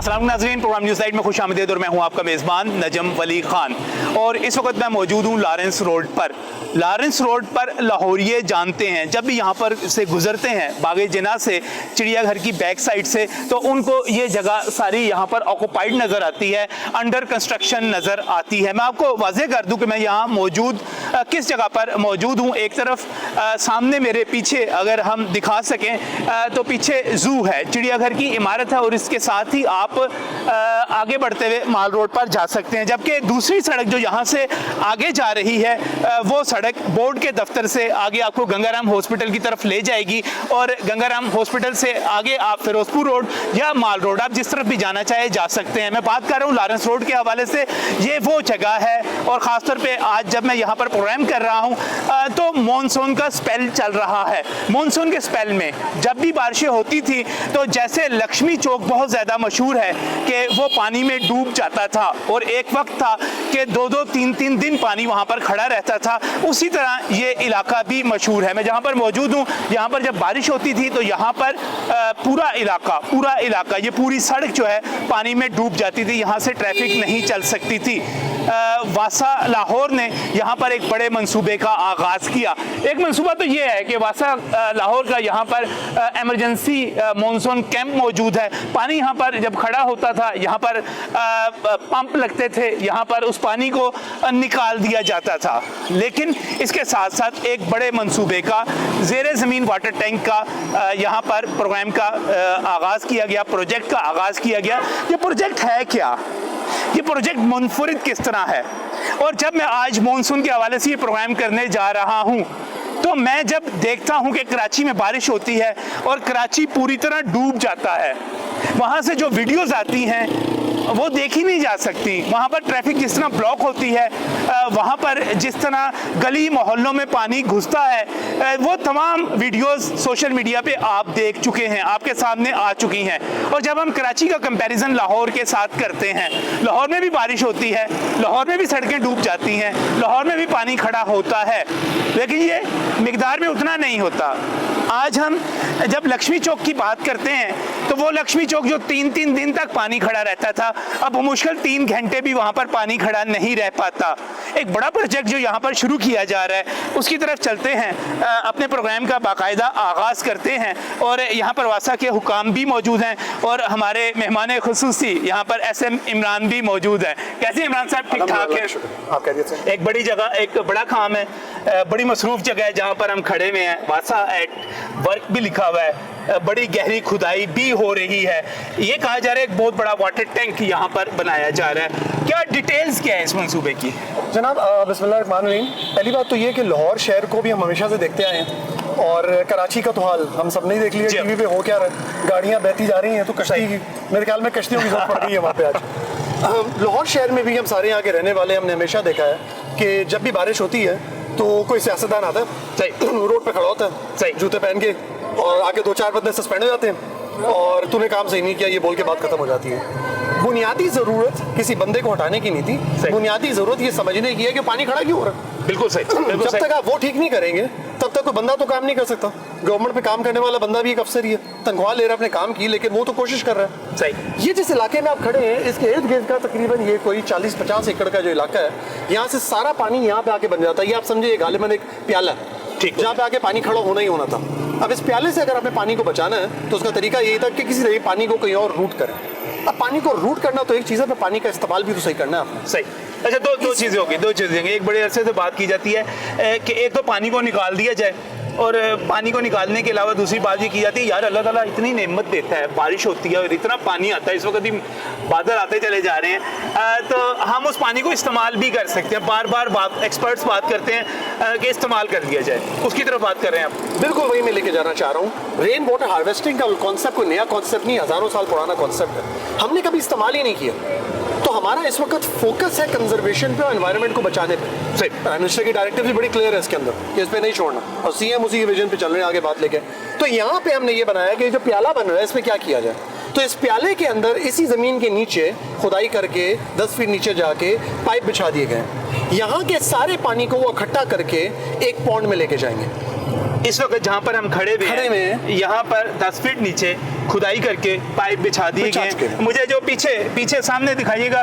अस्सलाम नाज़रीन, programme news light में खुश आमदीद और मैं हूं आपका मेज़बान नजम वली खान। और इस वक्त मैं मौजूद हूं लॉरेंस रोड पर। लॉरेंस रोड पर लाहौरिये जानते हैं, जब भी यहां पर से गुजरते हैं बागे जिना से, चिड़ियाघर की बैक साइड से, तो उनको ये जगह सारी यहां पर ऑक्यूपाइड नज़र आती है, अंडर कंस्ट्रक्शन नज़र आती है। मैं आपको वाज़ेह कर दूं कि मैं यहाँ मौजूद किस जगह पर मौजूद हूँ। एक तरफ सामने मेरे पीछे अगर हम दिखा सकें तो पीछे ज़ू है, चिड़ियाघर की इमारत है, और इसके साथ ही आप आगे बढ़ते हुए माल रोड पर जा सकते हैं। जबकि दूसरी सड़क जो यहाँ से आगे जा रही है वो सड़क बोर्ड के दफ्तर से आगे आपको गंगाराम हॉस्पिटल की तरफ ले जाएगी, और गंगाराम हॉस्पिटल से आगे आप फिरोजपुर रोड या माल रोड, आप जिस तरफ भी जाना चाहे जा सकते हैं। मैं बात कर रहा हूँ लॉरेंस रोड के हवाले से। ये वो जगह है, और ख़ासतौर पर आज जब मैं यहाँ पर प्रोग्राम कर रहा हूँ तो मानसून का स्पेल चल रहा है। मानसून के स्पेल में जब भी बारिशें होती थी तो जैसे लक्ष्मी चौक बहुत ज़्यादा मशहूर है कि वो पानी में डूब जाता था, और एक वक्त था कि 2-2, 3-3 दिन पानी वहाँ पर खड़ा रहता था, उसी तरह ये इलाका भी मशहूर है। मैं जहाँ पर मौजूद हूँ, यहाँ पर जब बारिश होती थी तो यहाँ पर पूरा इलाका ये पूरी सड़क जो है पानी में डूब जाती थी, यहाँ से ट्रैफिक नहीं चल सकती थी। वासा लाहौर ने यहाँ पर एक बड़े मंसूबे का आगाज़ किया। एक मंसूबा तो ये है कि वासा लाहौर का यहाँ पर एमरजेंसी मॉनसून कैंप मौजूद है। पानी यहाँ पर जब खड़ा होता था, यहाँ पर पंप लगते थे, यहाँ पर उस पानी को निकाल दिया जाता था। लेकिन इसके साथ साथ एक बड़े मंसूबे का, ज़ेरे ज़मीन वाटर टैंक का यहाँ पर प्रोग्राम का आगाज़ किया गया, प्रोजेक्ट का आगाज़ किया गया। ये प्रोजेक्ट है क्या, ये प्रोजेक्ट मुनफरिद किस तरह है? और जब मैं आज मानसून के हवाले से ये प्रोग्राम करने जा रहा हूँ तो मैं जब देखता हूँ कि कराची में बारिश होती है और कराची पूरी तरह डूब जाता है, वहाँ से जो वीडियोज़ आती हैं वो देखी नहीं जा सकती। वहाँ पर ट्रैफिक जिस तरह ब्लॉक होती है, वहाँ पर जिस तरह गली मोहल्लों में पानी घुसता है, वो तमाम वीडियोस सोशल मीडिया पे आप देख चुके हैं, आपके सामने आ चुकी हैं। और जब हम कराची का कंपैरिजन लाहौर के साथ करते हैं, लाहौर में भी बारिश होती है, लाहौर में भी सड़कें डूब जाती हैं, लाहौर में भी पानी खड़ा होता है, लेकिन ये मिकदार में उतना नहीं होता। आज हम जब लक्ष्मी चौक की बात करते हैं तो वो लक्ष्मी चौक जो 3-3 दिन तक पानी खड़ा रहता था, अब मुश्किल 3 घंटे भी वहाँ पर पानी खड़ा नहीं रह पाता। एक बड़ा प्रोजेक्ट जो यहाँ पर शुरू किया जा रहा है उसकी तरफ चलते हैं, अपने प्रोग्राम का बाकायदा आगाज़ करते हैं। और यहाँ पर वासा के हुकाम भी मौजूद हैं और हमारे मेहमान खुसूसी यहाँ पर SM इमरान भी मौजूद हैं। कैसे इमरान साहब? ठीक ठाक है, आप कह दीजिए। एक बड़ी जगह, एक बड़ा काम है, बड़ी मसरूफ़ जगह है जहाँ पर हम खड़े हुए हैं। वासा एट वर्क भी लिखा हुआ है, बड़ी गहरी खुदाई भी हो रही है। ये कहा जा रहा है एक बहुत बड़ा वाटर टैंक यहाँ पर बनाया जा रहा है। क्या डिटेल्स क्या है इस मंसूबे की? जनाब बिस्मिल्लाहिर्रहमानिर्रहीम। पहली बात तो ये कि लाहौर शहर को भी हम हमेशा से देखते आए हैं, और कराची का तो हाल हम सब ने देख लिया टीवी पे हो क्या रहा है। गाड़ियाँ बहती जा रही हैं तो कश्ती, मेरे ख्याल में कश्तियों की जरूरत पड़ गई है वहाँ पे आज। लाहौर शहर में भी हम सारे यहाँ के रहने वाले हमने हमेशा देखा है कि जब भी बारिश होती है तो कोई सियासतदान आता है, सही रोड पे खड़ा होता है, सही जूते पहन के, और आगे 2-4 बंदे सस्पेंड हो जाते हैं और तूने काम सही नहीं किया ये बोल के बात खत्म हो जाती है। बुनियादी जरूरत किसी बंदे को हटाने की नहीं थी, बुनियादी जरूरत ये समझने की है कि पानी खड़ा क्यों हो रहा है। बिल्कुल सही। जब तक आप वो ठीक नहीं करेंगे तब तक कोई बंदा तो काम नहीं कर सकता। गवर्नमेंट पे काम करने वाला बंदा भी एक अफसर ही है, तनख्वाह ले रहा है अपने काम की, लेकिन वो तो कोशिश कर रहा है। सही। ये जिस इलाके में आप खड़े हैं इसके इर्द गिर्द का तकरीबन ये कोई 40-50 एकड़ का जो इलाका है, यहाँ से सारा पानी यहाँ पे आके बन जाता है। ये आप समझे गालिबन एक प्याला है, ठीक, जहाँ पे आके पानी खड़ा होना ही होना था। अब इस प्याले से अगर आपने पानी को बचाना है तो उसका तरीका यही था कि किसी तरह पानी को कहीं और रूट करें। अब पानी को रूट करना तो एक चीज़ है, पानी का इस्तेमाल भी तो सही करना है आपने। सही। अच्छा, दो चीज़ें होगी, दो चीज़ें होंगी। एक बड़े अरसे से बात की जाती है कि एक तो पानी को निकाल दिया जाए, और पानी को निकालने के अलावा दूसरी बात ये की जाती है, यार अल्लाह ताला इतनी नेमत देता है, बारिश होती है और इतना पानी आता है, इस वक्त भी बादल आते चले जा रहे हैं, तो हम उस पानी को इस्तेमाल भी कर सकते हैं। बार बार एक्सपर्ट्स बात करते हैं कि इस्तेमाल कर लिया जाए, उसकी तरफ बात कर रहे हैं आप। बिल्कुल वही मैं लेके जाना चाह रहा हूँ। रेन वाटर हार्वेस्टिंग का कॉन्सेप्ट कोई नया कॉन्सेप्ट नहीं, हज़ारों साल पुराना कॉन्सेप्ट है, हमने कभी इस्तेमाल ही नहीं किया। तो हमारा इस वक्त फोकस है कंजर्वेशन पे और एनवायरनमेंट को बचाने पे। सही, प्राइम मिनिस्टर की डायरेक्टिव भी बड़ी क्लियर है इसके अंदर कि इस पे नहीं छोड़ना, और CM उसी विजन पे चल रहे हैं आगे बात लेके। तो यहाँ पे हमने ये बनाया कि जो प्याला बन रहा है इसमें क्या किया जाए। तो इस प्याले के अंदर इसी ज़मीन के नीचे खुदाई करके 10 फीट नीचे जाके पाइप बिछा दिए गए, यहाँ के सारे पानी को वो इकट्ठा करके एक पॉन्ड में लेके जाएंगे। इस वक्त जहाँ पर हम खड़े हुए हैं यहाँ पर 10 फीट नीचे खुदाई करके पाइप बिछा दिए बिछा चुके गए। हैं। मुझे जो पीछे सामने दिखाइएगा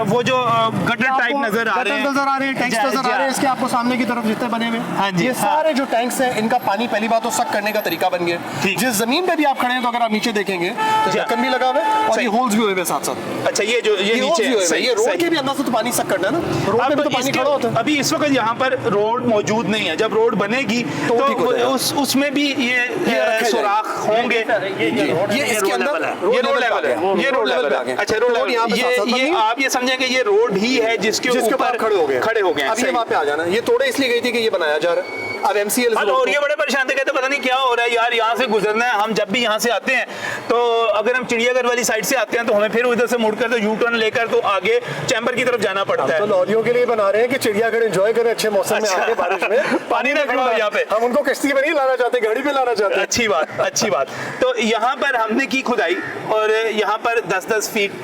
वो जो गटर टाइप नजर आ रहे हैं, टैंक्स नजर आ रहे हैं इसके आपको सामने की तरफ जितने बने हुए हैं। हाँ जी, ये हाँ। सारे जो टैंक्स हैं इनका पानी पहली बात तो सक करने का तरीका बन गया। ठीक। जिस जमीन पे भी आप खड़े हैं तो अगर आप नीचे देखेंगे तो जी। ढक्कन भी लगा हुआ है और सही। ये होल्स भी हुए हैं साथ साथ। अच्छा ये holes नीचे भी हुए हैं। सही, ये रोड सही। के भी अंदर से तो पानी सक करना है ना, रोड पे भी तो पानी इसके- खड़ा होता है। अभी इस वक्त यहाँ पर रोड मौजूद नहीं है, जब रोड बनेगी तो ठीक हो जाएगा। उसमें भी ये रखे सुराख होंगे। ये इसके अंदर ये रोड लेवल है, ये रोड लेवल है। अच्छा रोड लेवल, यहाँ पे साथ साथ बन ये गई। आप ये समझेंगे ये रोड ही है जिसके ऊपर ऊपर खड़े हो गए हैं। अब ये सही। वहाँ पे आ जाना, ये तोड़े इसलिए गई थी कि ये बनाया जा रहा है। अब MCL और ये बड़े परेशान थे, कहते पता नहीं क्या हो रहा है यार, यहाँ से गुजरना है। हम जब भी यहाँ से आते हैं तो अगर हम चिड़ियाघर वाली साइड से आते हैं तो हमें फिर उधर से मुड़कर तो यू टर्न लेकर तो आगे चैम्बर की तरफ जाना पड़ता तो है। लॉरियों के लिए बना रहे हैं कि चिड़ियाघर एंजॉय करें अच्छे मौसम में अच्छा। आके बारिश में पानी ना खड़ा हो यहाँ पे। हम उनको कश्ती में नहीं लाना चाहते, गाड़ी पे लाना चाहते हैं। अच्छी बात, अच्छी बात। तो यहाँ पर हमने की खुदाई और यहाँ पर 10-10 फीट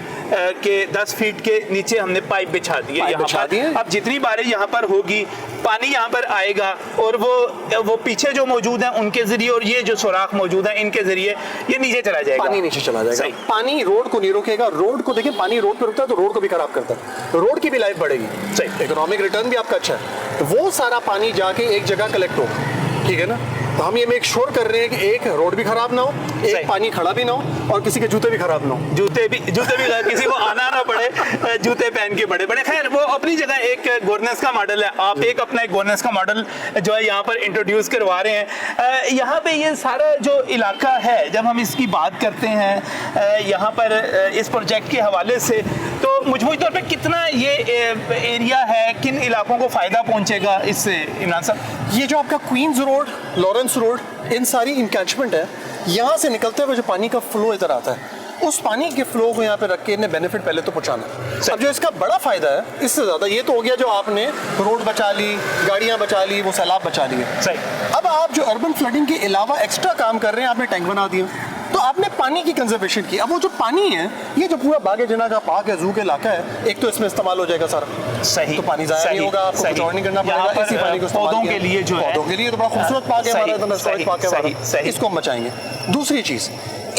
के 10 फीट के नीचे हमने पाइप बिछा दिए। पाइप यहाँ बिछा पर दिए। अब जितनी बारिश यहाँ पर होगी पानी यहाँ पर आएगा और वो पीछे जो मौजूद है उनके जरिए और ये जो सुराख मौजूद है इनके जरिए ये नीचे चला जाएगा। पानी नीचे चला जाएगा। सही। पानी रोड को नहीं रोकेगा, रोड को देखिए, पानी रोड पे रुकता है तो रोड को भी खराब करता है, तो रोड की भी लाइफ बढ़ेगी। सही। इकोनॉमिक रिटर्न भी आपका अच्छा है। तो वो सारा पानी जाके एक जगह कलेक्ट होगा, ठीक है ना। तो हम ये मेक श्योर कर रहे हैं कि एक रोड भी खराब ना हो, सही। एक पानी खड़ा भी ना हो और किसी के जूते भी खराब ना हो। जूते भी किसी को आना ना पड़े, जूते पहन के बड़े खैर वो अपनी जगह एक गवर्नेंस का मॉडल है। आप एक अपना एक गवर्नेंस का मॉडल जो है यहाँ पर इंट्रोड्यूस करवा रहे हैं। यहाँ पे ये सारा जो इलाका है जब हम इसकी बात करते हैं यहाँ पर इस प्रोजेक्ट के हवाले से तो मजमूई तौर पे कितना ये एरिया है, किन इलाकों को फायदा पहुंचेगा इससे इमरान साहब? ये जो आपका क्वींस रोड, लॉरेंस रोड, इन सारी इनकैचमेंट है, यहाँ से निकलते हुए जो पानी का फ्लो इधर आता है उस पानी के फ्लो को यहाँ पे रख के इन्हें बेनिफिट पहले तो पहुंचाना है। अब जो इसका बड़ा फायदा है इससे ज्यादा ये तो हो गया जो आपने रोड बचा ली, गाड़ियां बचा ली, वो सैलाब बचा लिए। सही। अब आप जो अर्बन फ्लडिंग के अलावा एक्स्ट्रा काम कर रहे हैं, आपने टैंक बना दिया तो आपने पानी की कंजर्वेशन की। अब वो जो पानी है, ये जो पूरा बागे जना का पार्क है, जू के इलाका है, एक तो इसमें इस्तेमाल हो जाएगा सारा। सही। तो पानी जाया नहीं होगा, आपको कुछ और नहीं करना यहाँ पड़ेगा, इसी पर पानी को इस्तेमाल पौधों किया। के लिए जो है पौधों के लिए तो बड़ा खूबसूरत पार्क है सही, हमारा, सही, पार्क है सही, हमारा, सही। इसको हम बचाएंगे। दूसरी चीज,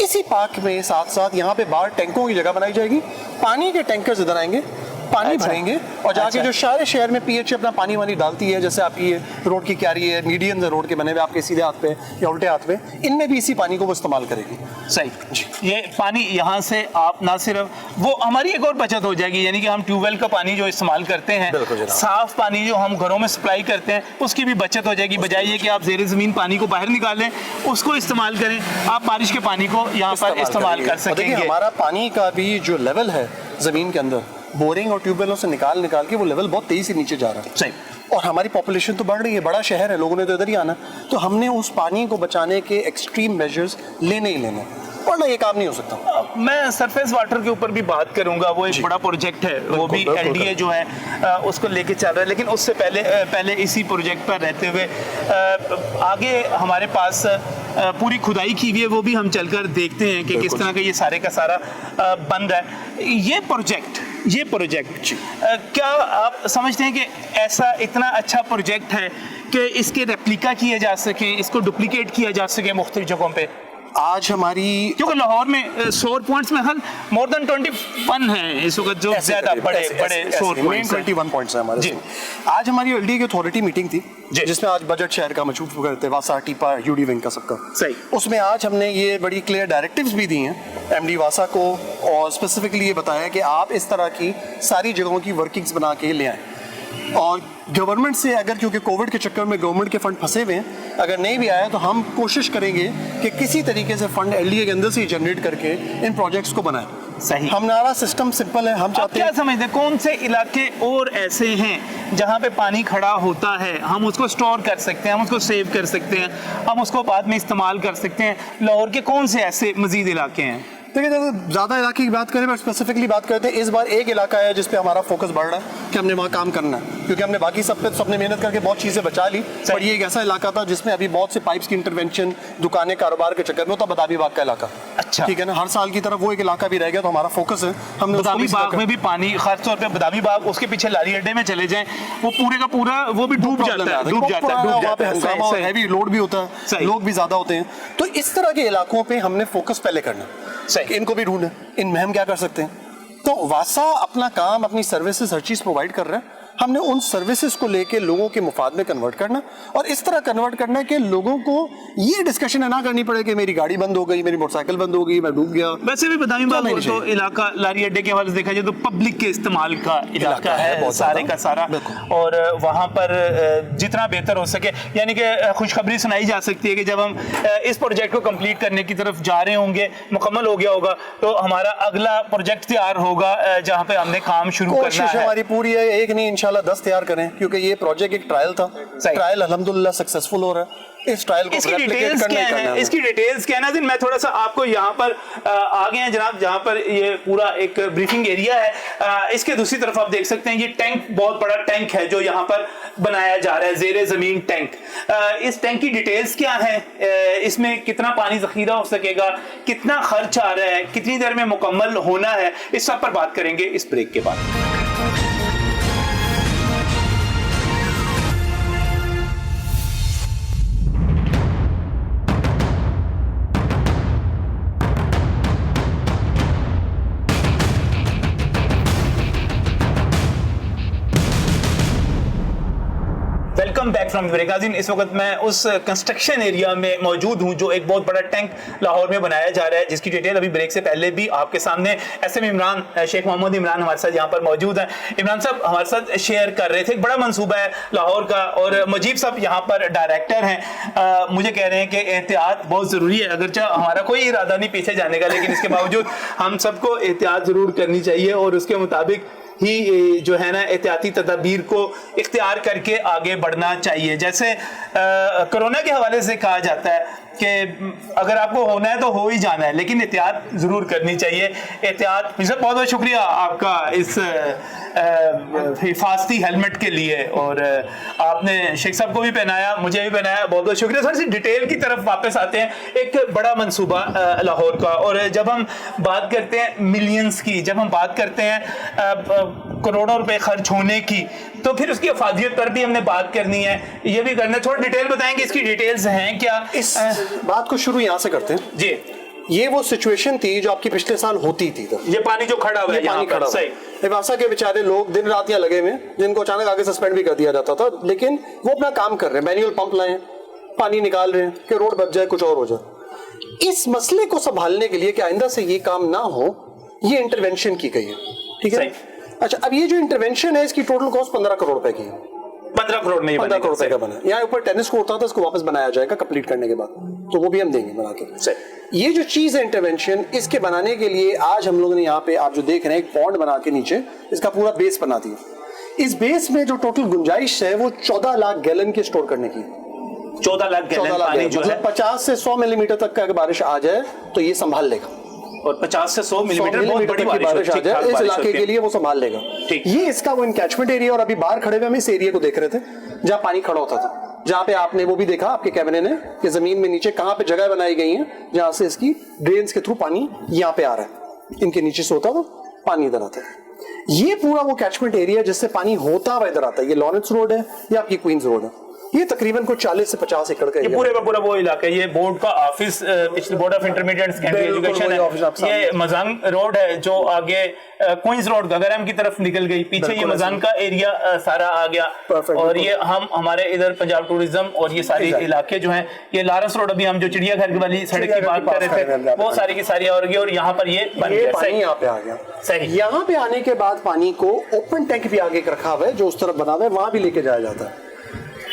इसी पार्क में साथ साथ यहाँ पे बाहर टैंकों की जगह बनाई जाएगी, पानी के टैंकर्स इधर आएंगे, पानी अच्छा। भरेंगे और जाके अच्छा। जो सारे शहर में पीएचई अपना पानी वानी डालती है, जैसे आपकी ये रोड की क्यारी है, मीडियन है रोड के बने हुए आपके सीधे हाथ पे या उल्टे हाथ पे, इनमें भी इसी पानी को वो इस्तेमाल करेगी। सही। ये पानी यहाँ से आप ना सिर्फ वो हमारी एक और बचत हो जाएगी, यानी कि हम ट्यूबवेल का पानी जो इस्तेमाल करते हैं, बिल्कुल जनाब। साफ पानी जो हम घरों में सप्लाई करते हैं उसकी भी बचत हो जाएगी। बजाय ये कि आप जेर जमीन पानी को बाहर निकालें, उसको इस्तेमाल करें, आप बारिश के पानी को यहाँ पर इस्तेमाल कर और देखिए सकेंगे। हमारा पानी का भी जो लेवल है जमीन के अंदर, बोरिंग और ट्यूबवेलों से निकाल के वो लेवल बहुत तेजी से नीचे जा रहा है। सही। और हमारी पॉपुलेशन तो बढ़ रही है, बड़ा शहर है, लोगों ने तो इधर ही आना, तो हमने उस पानी को बचाने के एक्सट्रीम मेजर्स लेने ही लेने, वरना ये काम नहीं हो सकता। मैं सरफेस वाटर के ऊपर भी बात करूंगा, वो एक बड़ा प्रोजेक्ट है, वो भी बिल्कुल, एलडीए जो है उसको लेके चल रहा है। लेकिन उससे पहले इसी प्रोजेक्ट पर रहते हुए आगे हमारे पास पूरी खुदाई की हुई है, वो भी हम चलकर देखते हैं कि किस तरह का ये सारे का सारा बंद है। ये प्रोजेक्ट क्या आप समझते हैं कि ऐसा इतना अच्छा प्रोजेक्ट है कि इसके रेप्लिका किए जा सके, इसको डुप्लीकेट किया जा सके मुख्तलिफ जगहों पे? आज हमारी क्योंकि लाहौर में सौर पॉइंट्स में हल मोर देन 21 है इस वक्त जो ज्यादा बड़े सौर पॉइंट्स 21 पॉइंट्स हैं हमारे। जी। आज हमारी एलडीए की अथॉरिटी मीटिंग थी जी। जिसमें आज बजट शहर का मशहूर करते वासा, टीपा, यूडी विंग का सबका। सही। उसमें आज हमने ये बड़ी क्लियर डायरेक्टिव्स भी दी हैं एमडी वासा को, और स्पेसिफिकली ये बताया कि आप इस तरह की सारी जगहों की वर्किंग्स बना के ले आएं। और गवर्नमेंट से अगर, क्योंकि कोविड के चक्कर में गवर्नमेंट के फंड फंसे हुए हैं, अगर नहीं भी आया तो हम कोशिश करेंगे कि किसी तरीके से फंड एलडीए के अंदर से जनरेट करके इन प्रोजेक्ट्स को बनाएं। सही। हमारा सिस्टम सिंपल है, हम आप चाहते क्या हैं समझते हैं कौन से इलाके और ऐसे हैं जहाँ पे पानी खड़ा होता है, हम उसको स्टोर कर सकते हैं, हम उसको सेव कर सकते हैं, हम उसको बाद में इस्तेमाल कर सकते हैं? लाहौर के कौन से ऐसे मजीद इलाके हैं? देखिए ज़्यादा इलाके की बात करें, बट स्पेसिफिकली बात करते हैं, इस बार एक इलाका है जिस पे हमारा फोकस बढ़ रहा है कि हमने वहाँ काम करना है, क्योंकि हमने बाकी सब पे सबने मेहनत करके बहुत चीज़ें बचा ली, पर ये एक ऐसा इलाका था जिसमें अभी बहुत से पाइप्स की इंटरवेंशन, दुकानें, कारोबार के चक्कर में होता, बदामी बाग का इलाका। अच्छा। ठीक है ना, हर साल की तरफ वो एक इलाका भी रह गया, तो हमारा फोकस है हमने उसको बदामी भी बाग में भी पानी, खास तौर पे बदामी बाग, उसके पीछे लारी अड्डे में चले जाएं, वो पूरे का पूरा वो भी डूब जाता है, डूब जाता है, डूब जाता है। हंगामा और हैवी लोड भी होता सही। है, लोग भी ज्यादा होते हैं। तो इस तरह के इलाकों पे हमने फोकस पहले करना, सही। इनको भी ढूंढे, इनमें हम क्या कर सकते हैं। तो वासा अपना काम, अपनी सर्विसेज, हर चीज प्रोवाइड कर रहा है। हमने उन सर्विसेज को लेके लोगों के मुफाद में कन्वर्ट करना, और इस तरह कन्वर्ट करना कि लोगों को ये डिस्कशन ना करनी पड़े कि मेरी गाड़ी बंद हो गई, मेरी मोटरसाइकिल बंद हो गई, मैं डूब गया। वैसे भी बदामी बाग नहीं तो इलाका लारी अड्डे के हवाले से देखा जाए तो पब्लिक के इस्तेमाल का इलाका है बहुत सारे का सारा, और वहाँ पर जितना बेहतर हो सके, यानी कि खुशखबरी सुनाई जा सकती है कि जब हम इस प्रोजेक्ट को कंप्लीट करने की तरफ जा रहे होंगे, मुकम्मल हो गया होगा, तो हमारा अगला प्रोजेक्ट तैयार होगा जहाँ पे हमने काम शुरू करना कोशिश है। हमारी पूरी है, एक नहीं इंशाल्लाह 10 तैयार करें, क्योंकि ये प्रोजेक्ट एक ट्रायल था। ट्रायल अल्हम्दुलिल्लाह सक्सेसफुल हो रहा है। इस ट्रायल को इसकी डिटेल्स क्या है, इसकी डिटेल्स क्या है नाज़रीन, मैं थोड़ा सा आपको यहाँ पर आ गए हैं जनाब, जहाँ पर ये पूरा एक ब्रीफिंग एरिया है। इसके दूसरी तरफ आप देख सकते हैं ये टैंक, बहुत बड़ा टैंक है जो यहाँ पर बनाया जा रहा है, जेरे जमीन टैंक। इस टैंक की डिटेल्स क्या है, इसमें कितना पानी जखीरा हो सकेगा, कितना खर्च आ रहा है, कितनी देर में मुकम्मल होना है, इस सब पर बात करेंगे इस ब्रेक के बाद। Welcome back from break. इस वक्त मैं उस कंस्ट्रक्शन एरिया में मौजूद हूं जो एक बहुत बड़ा टैंक लाहौर में बनाया जा रहा है, जिसकी डिटेल अभी ब्रेक से पहले भी आपके सामने एसएम इमरान, शेख मोहम्मद इमरान हमारे साथ यहाँ पर मौजूद हैं। इमरान साहब हमारे साथ शेयर कर रहे थे, एक बड़ा मंसूबा है लाहौर का, और मुजीब साहब यहाँ पर डायरेक्टर हैं। मुझे कह रहे हैं कि एहतियात बहुत ज़रूरी है, अगरचे हमारा कोई इरादा नहीं पीछे जाने का, लेकिन इसके बावजूद हम सबको एहतियात ज़रूर करनी चाहिए और उसके मुताबिक ही जो है ना एहतियाती तदाबीर को इख्तियार करके आगे बढ़ना चाहिए। जैसे कोरोना के हवाले से कहा जाता है कि अगर आपको होना है तो हो ही जाना है, लेकिन एहतियात ज़रूर करनी चाहिए। एहतियात, बहुत बहुत शुक्रिया आपका इस हिफाजती हेलमेट के लिए, और आपने शेख साहब को भी पहनाया, मुझे भी पहनाया, बहुत बहुत शुक्रिया। थोड़ी सी डिटेल की तरफ वापस आते हैं। एक बड़ा मंसूबा लाहौर का, और जब हम बात करते हैं मिलियंस की, जब हम बात करते हैं करोड़ों रुपए खर्च होने की, तो फिर उसकी अफादियत पर भी हमने बात करनी है, ये भी करना है। थोड़ा डिटेल बताएंगे, इसकी डिटेल्स हैं क्या? इस बात को शुरू यहाँ से करते हैं जी। ये वो सिचुएशन थी जो आपकी पिछले साल होती थी। तो ये पानी जो खड़ा हुआ है, पानी खड़ा हुआ है, वासा के बेचारे लोग दिन रात यहाँ लगे हुए, जिनको अचानक आगे सस्पेंड भी कर दिया जाता था, लेकिन वो अपना काम कर रहे हैं, मैनुअल पंप लाए, पानी निकाल रहे हैं कि रोड बच जाए, कुछ और हो जाए। इस मसले को संभालने के लिए कि आइंदा से ये काम ना हो, ये इंटरवेंशन की गई है। ठीक है। अच्छा, अब ये जो इंटरवेंशन है इसकी टोटल कॉस्ट 15 करोड़ रुपए की है। 15 करोड़ नहीं, 15 करोड़ रुपए का बना। यहाँ ऊपर टेनिस कोर्ट था, तो इसको वापस बनाया जाएगा कंप्लीट करने के बाद, तो वो भी हम देंगे बना के। ये जो चीज है इंटरवेंशन, इसके बनाने के लिए आज हम लोगों ने यहाँ पे, आप जो देख रहे हैं, एक पॉन्ड बना के नीचे इसका पूरा बेस बना दिया। इस बेस में जो टोटल गुंजाइश है वो 14 लाख गैलन के स्टोर करने की। 14 लाख गैलन पानी जो है, 50 से 100 मिलीमीटर तक का बारिश आ जाए तो ये संभाल लेगा, और 50 से 100 मिलीमीटर बहुत बड़ी बारिश आ जाए इस इलाके के लिए वो संभाल लेगा। ये इसका वो कैचमेंट एरिया, और अभी बाहर खड़े हुए हम इस एरिया को देख रहे थे जहाँ पानी खड़ा होता था, जहाँ पे आपने वो भी देखा आपके कैमरे ने कि जमीन में नीचे कहाँ पे जगह बनाई गई है जहाँ से इसकी ड्रेन्स के थ्रू पानी यहाँ पे आ रहा है, इनके नीचे से होता था पानी इधर आता है। ये पूरा वो कैचमेंट एरिया जिससे पानी होता हुआ इधर आता है। ये लॉरेंस रोड है, ये आपकी क्वींस रोड है, ये तकरीबन को 40 से 50 एकड़ का, ये पूरे का पूरा वो इलाका है। ये बोर्ड का ऑफिस, पिछले board of intermediate secondary education है। ये मजांग रोड है जो आगे क्वींस रोड गगरम की तरफ निकल गई, पीछे ये मजांग का एरिया सारा आ गया। और ये हम हमारे इधर पंजाब टूरिज्म और ये सारे इलाके जो हैं, ये लॉरेंस रोड अभी हम जो चिड़ियाघर वाली सड़क की बात कर रहे थे, वो सारी की सारी और यहाँ पर ये बन गया, पानी यहाँ पे आ गया। सही। यहाँ पे आने के बाद पानी को ओपन टैंक भी आगे रखा हुआ है जो उस तरफ बना हुआ है, वहां भी लेके जाया जाता है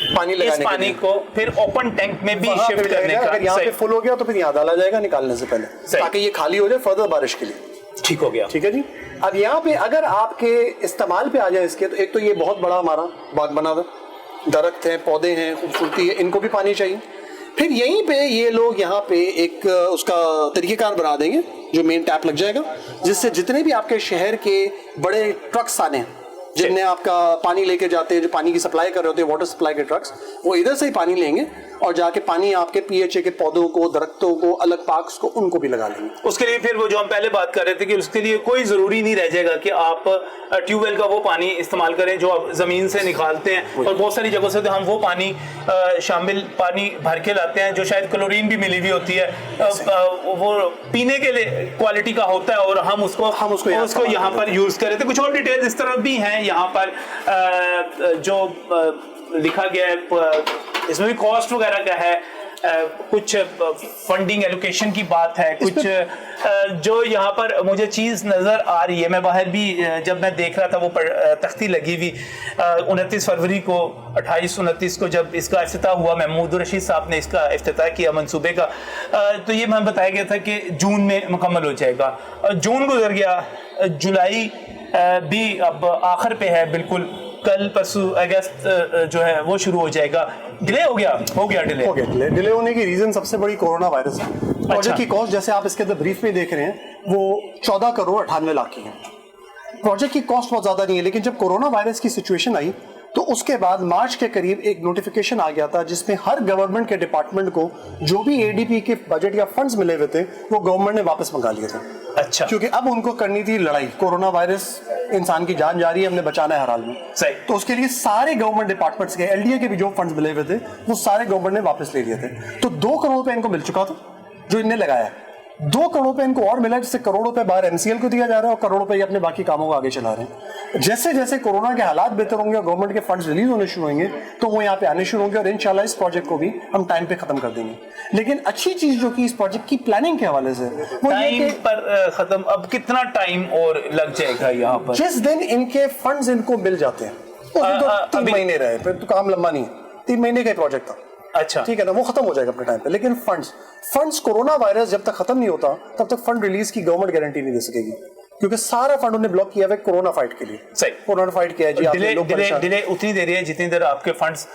पानी लगाने इस पानी को फिर ओपन टैंक में भी शिफ्ट करने का। अगर यहाँ पे फुल हो गया तो फिर यहाँ डाला जाएगा निकालने से पहले, ताकि ये खाली हो जाए फर्दर बारिश के लिए। ठीक हो गया। ठीक है जी। अब यहाँ पे अगर आपके इस्तेमाल पे आ जाए इसके, तो एक तो ये बहुत बड़ा हमारा बाग बना हुआ, दरख्त हैं, पौधे हैं, खूबसूरती है, इनको भी पानी चाहिए। फिर यहीं पे ये लोग यहाँ पे एक उसका तरीकेकार बना देंगे जो मेन टैप लग जाएगा, जिससे जितने भी आपके शहर के बड़े ट्रक्स आने हैं जिनने आपका पानी लेके जाते हैं, जो पानी की सप्लाई कर रहे होते हैं, वाटर सप्लाई के ट्रक्स, वो इधर से ही पानी लेंगे और जाके पानी आपके पीएचए के पौधों को, दरख्तों को, अलग पार्क्स को, उनको भी लगा लेंगे। उसके लिए फिर वो जो हम पहले बात कर रहे थे कि उसके लिए कोई ज़रूरी नहीं रह जाएगा कि आप ट्यूबवेल का वो पानी इस्तेमाल करें जो आप ज़मीन से निकालते हैं, और बहुत सारी जगहों से तो हम वो पानी शामिल पानी भर के लाते हैं जो शायद क्लोरीन भी मिली हुई होती है, वो पीने के लिए क्वालिटी का होता है, और हम उसको यहाँ पर यूज़ कर रहे थे। कुछ और डिटेल्स इस तरह भी हैं यहाँ पर जो लिखा गया है, इसमें भी कॉस्ट वगैरह का है, कुछ फंडिंग एलोकेशन की बात है, कुछ जो यहाँ पर मुझे चीज़ नज़र आ रही है, मैं बाहर भी जब मैं देख रहा था वो तख्ती लगी हुई 29 फरवरी को 28-29 को जब इसका इफ्तिताह हुआ, महमूद रशीद साहब ने इसका इफ्तिताह किया मंसूबे का, तो ये हमें बताया गया था कि जून में मुकम्मल हो जाएगा। जून गुजर गया, जुलाई भी अब आखिर पे है, बिल्कुल कल परसों अगस्त जो है वो शुरू हो जाएगा। डिले हो गया डिले होने की रीजन सबसे बड़ी कोरोना वायरस है। प्रोजेक्ट की कॉस्ट जैसे आप इसके अंदर ब्रीफ में देख रहे हैं वो 14 करोड़ 98 लाख की है। प्रोजेक्ट की कॉस्ट बहुत ज्यादा नहीं है, लेकिन जब कोरोना वायरस की सिचुएशन आई तो उसके बाद मार्च के करीब एक नोटिफिकेशन आ गया था जिसमें हर गवर्नमेंट के डिपार्टमेंट को जो भी एडीपी के बजट या फंड्स मिले हुए थे वो गवर्नमेंट ने वापस मंगा लिए थे। अच्छा, क्योंकि अब उनको करनी थी लड़ाई, कोरोना वायरस इंसान की जान जा रही है, हमने बचाना है हर हाल में। सही। तो उसके लिए सारे गवर्नमेंट डिपार्टमेंट्स के एलडीए के भी जो फंड्स मिले हुए थे वो सारे गवर्नमेंट ने वापस ले लिए थे। तो 2 करोड़ रुपए इनको मिल चुका था जो इनने लगाया है, 2 करोड़ रुपए इनको और मिला, जिससे करोड़ रुपए बाहर एमसीएल को दिया जा रहा है और करोड़ रुपए अपने बाकी कामों को आगे चला रहे हैं। जैसे जैसे कोरोना के हालात बेहतर होंगे और गवर्नमेंट के फंड्स रिलीज होने शुरू होंगे तो वो यहाँ पे आने शुरू होंगे और इंशाल्लाह इस प्रोजेक्ट को भी हम टाइम पे खत्म कर देंगे। लेकिन अच्छी चीज जो कि इस प्रोजेक्ट की प्लानिंग के हवाले से वो टाइम पर खत्म, अब कितना टाइम और लग जाएगा यहाँ पर? जिस दिन इनके फंड्स इनको मिल जाते हैं उस दिन तो 3 महीने रहे, फिर तो काम लंबा नहीं है, 3 महीने का प्रोजेक्ट था। अच्छा, ठीक है ना, वो खत्म हो जाएगा अपने टाइम पे। लेकिन फंड्स कोरोना वायरस जब तक खत्म नहीं होता तब तक फंड रिलीज की गवर्नमेंट गारंटी नहीं दे सकेगी, क्योंकि सारा फंड उन्होंने ब्लॉक किया है कोरोना फाइट के लिए। सही, कोरोना फाइट किया है जी। डिले उतनी देर है जितनी देर आपके फंड्स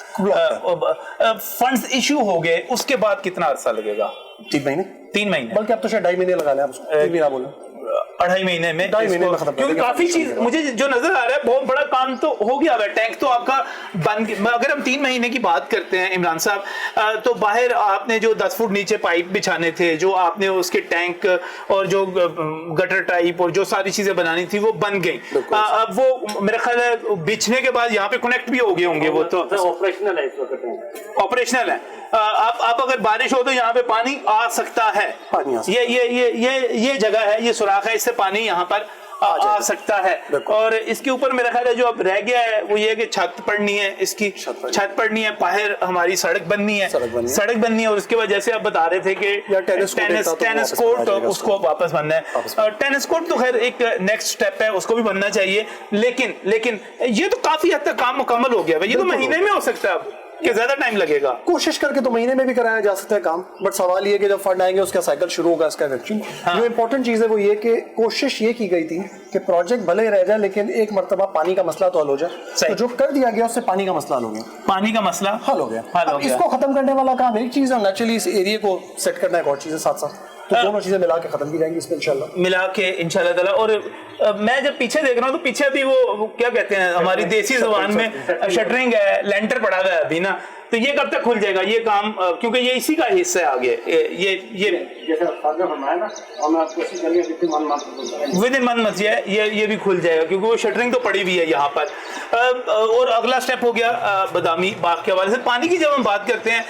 इशू हो गए, उसके बाद कितना अरसा लगेगा? 3 महीने, 3 महीने, बल्कि अब तो शायद 2.5 महीने लगा लें आप उसको, 3 महीना बोलो, 2.5 महीने में, 2.5 महीने में खत्म। क्योंकि काफी चीज मुझे जो नजर आ रहा है, बहुत बड़ा काम तो हो गया है। टैंक तो आपका बन, अगर हम 3 महीने की बात करते हैं इमरान साहब, तो बाहर आपने जो 10 फुट नीचे पाइप बिछाने थे, जो आपने उसके टैंक और जो गटर टाइप और जो सारी चीजें बनानी थी वो बन गई। अब वो मेरा ख्याल है बिछने के बाद यहाँ पे कनेक्ट भी हो गए होंगे, वो तो ऑपरेशनल है, इस वक्त ऑपरेशनल है। आप अगर बारिश हो तो यहाँ पे पानी आ सकता है, ये जगह है, ये सुराख है, इससे पानी यहाँ पर आ सकता है। और इसके ऊपर मेरा ख्याल है जो अब रह गया है वो ये कि छत पड़नी है, इसकी छत पड़नी है, बाहर हमारी सड़क बननी है, और उसके बाद जैसे आप बता रहे थे कि टेनिस कोर्ट उसको वापस बनना है। टेनिस कोर्ट तो खैर एक नेक्स्ट स्टेप है, उसको भी बनना चाहिए, लेकिन ये तो काफी हद तक काम मुकम्मल हो गया है। ये तो महीने में हो सकता है कि ज्यादा टाइम लगेगा? कोशिश करके तो महीने में भी कराया जा सकता है काम, बट सवाल ये कि जब फंड आएंगे उसका साइकिल शुरू होगा इसका एक्चुअली। जो इंपॉर्टेंट चीज है वो ये कि कोशिश ये की गई थी कि प्रोजेक्ट भले ही रह जाए लेकिन एक मर्तबा पानी का मसला तो हल हो जाए। तो जो कर दिया गया उससे पानी का मसला हल हो गया, पानी का मसला हल हो गया। इसको खत्म करने वाला काम एक चीज है, नेचुरली इस एरिया को सेट करना एक और चीज है साथ साथ, तो दोनों चीजें मिला के खत्म की जाएंगी इसमें इंशाल्लाह ताला। और मैं जब पीछे देख रहा हूँ तो पीछे भी वो क्या कहते हैं हमारी देसी जुबान में शटरिंग है, लेंटर पड़ा हुआ है अभी ना, तो ये कब तक खुल जाएगा ये काम? क्योंकि ये इसी का हिस्सा है आगे, ये विद इन मंथ ये भी खुल जाएगा क्योंकि वो शटरिंग तो पड़ी हुई है यहाँ पर। और अगला स्टेप हो गया बदामी बाग के हवाले से। पानी की जब हम बात करते हैं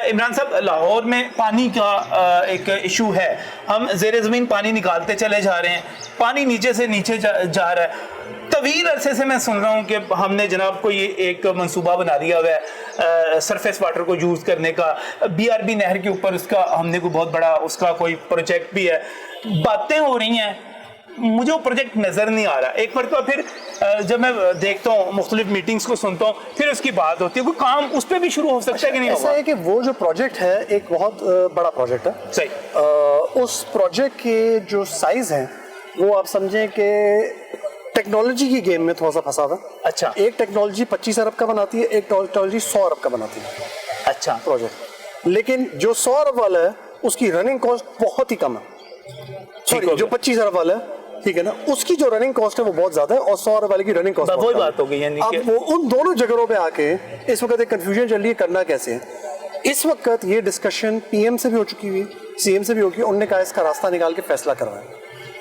इमरान साहब, लाहौर में पानी का एक इशू है, हम ज़ेरे ज़मीन पानी निकालते चले जा रहे हैं, पानी नीचे से नीचे जा रहा है। तवील अरसे से मैं सुन रहा हूँ कि हमने जनाब को ये एक मंसूबा बना दिया हुआ है सरफेस वाटर को यूज़ करने का, BRB नहर के ऊपर उसका हमने कोई बहुत बड़ा उसका कोई प्रोजेक्ट भी है, बातें हो रही हैं, मुझे वो प्रोजेक्ट नज़र नहीं आ रहा। एक मरतबा फिर जब मैं देखता हूँ मुख्तलिफ मीटिंग्स को सुनता हूँ, फिर उसकी बात होती है, कोई काम उस पर भी शुरू हो सकता है कि नहीं? ऐसा है कि वो जो प्रोजेक्ट है एक बहुत बड़ा प्रोजेक्ट है। सही। उस प्रोजेक्ट के जो साइज हैं वो आप समझें कि टेक्नोलॉजी की गेम में थोड़ा सा फंसा हुआ है। अच्छा। एक टेक्नोलॉजी 25 अरब का बनाती है, एक टेक्नोलॉजी 100 अरब का बनाती है। अच्छा। प्रोजेक्ट, लेकिन जो 100 अरब वाला है उसकी रनिंग कॉस्ट बहुत ही कम है। सॉरी, जो 25 अरब वाला है, ठीक है ना, उसकी जो रनिंग कॉस्ट है वो बहुत ज्यादा है और 100 अरब वाले की रनिंग कॉस्ट वही बात हो गई। अब वो उन दोनों जगहों पे आके इस वक्त एक कंफ्यूजन चल रही है, करना कैसे है। इस वक्त ये डिस्कशन पीएम से भी हो चुकी हुई, सीएम से भी हो चुकी है। उन्होंने कहा इसका रास्ता निकाल के फैसला करवाएं।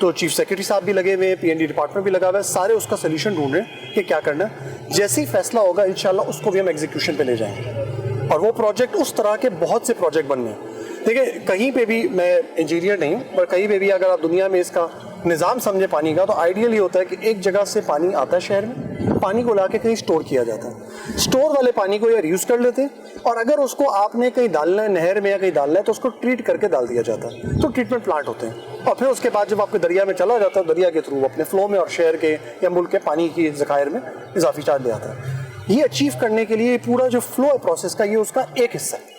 तो चीफ सेक्रेटरी साहब भी लगे हुए हैं, पीएनडी डिपार्टमेंट भी लगा हुआ है, सारे उसका सोल्यूशन ढूंढ रहे हैं कि क्या करना है। जैसे ही फैसला होगा इंशाल्लाह उसको भी हम एग्जीक्यूशन पे ले जाएंगे। और वो प्रोजेक्ट उस तरह के बहुत से प्रोजेक्ट बनने हैं। देखिए कहीं पे भी, मैं इंजीनियर नहीं हूँ, पर कहीं पे भी अगर आप दुनिया में इसका निज़ाम समझे पानी का, तो आइडियल ये होता है कि एक जगह से पानी आता है शहर में, पानी को लाके कहीं स्टोर किया जाता है। स्टोर वाले पानी को या यूज़ कर लेते हैं, और अगर उसको आपने कहीं डालना है, नहर में या कहीं डालना है, तो उसको ट्रीट करके डाल दिया जाता है। तो ट्रीटमेंट प्लांट होते हैं, और फिर उसके बाद जब आपके दरिया में चला जाता है, दरिया के थ्रू अपने फ्लो में और शहर के या मुल्क के पानी की ज़खायर में इजाफी चार्ज ले आता है। ये अचीव करने के लिए पूरा जो फ्लो है प्रोसेस का, ये उसका एक हिस्सा है।